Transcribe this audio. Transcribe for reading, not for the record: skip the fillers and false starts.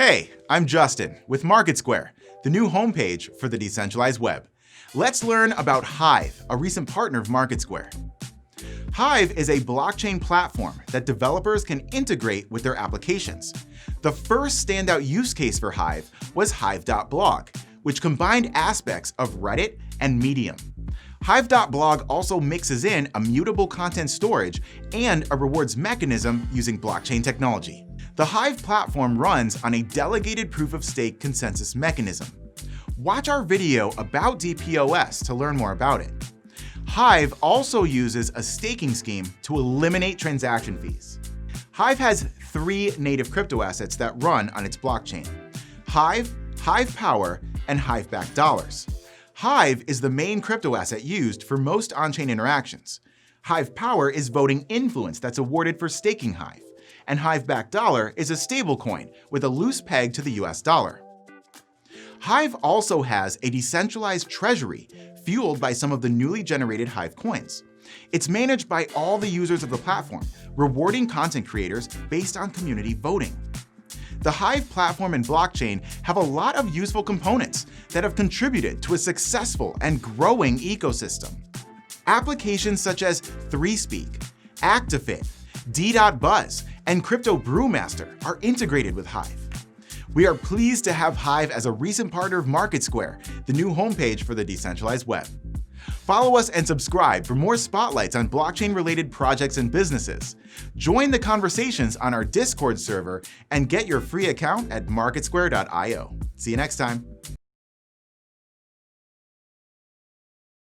Hey, I'm Justin with MarketSquare, the new homepage for the decentralized web. Let's learn about Hive, a recent partner of MarketSquare. Hive is a blockchain platform that developers can integrate with their applications. The first standout use case for Hive was Hive.blog, which combined aspects of Reddit and Medium. Hive.blog also mixes in immutable content storage and a rewards mechanism using blockchain technology. The Hive platform runs on a delegated proof-of-stake consensus mechanism. Watch our video about DPoS to learn more about it. Hive also uses a staking scheme to eliminate transaction fees. Hive has three native crypto assets that run on its blockchain: Hive, Hive Power, and Hive-backed dollars. Hive is the main crypto asset used for most on-chain interactions. Hive Power is voting influence that's awarded for staking Hive, and Hive-backed dollar is a stablecoin with a loose peg to the US dollar. Hive also has a decentralized treasury fueled by some of the newly generated Hive coins. It's managed by all the users of the platform, rewarding content creators based on community voting. The Hive platform and blockchain have a lot of useful components that have contributed to a successful and growing ecosystem. Applications such as 3Speak, Actifit, D.Buzz, and Crypto Brewmaster are integrated with Hive. We are pleased to have Hive as a recent partner of MarketSquare, the new homepage for the decentralized web. Follow us and subscribe for more spotlights on blockchain-related projects and businesses. Join the conversations on our Discord server and get your free account at marketsquare.io. See you next time.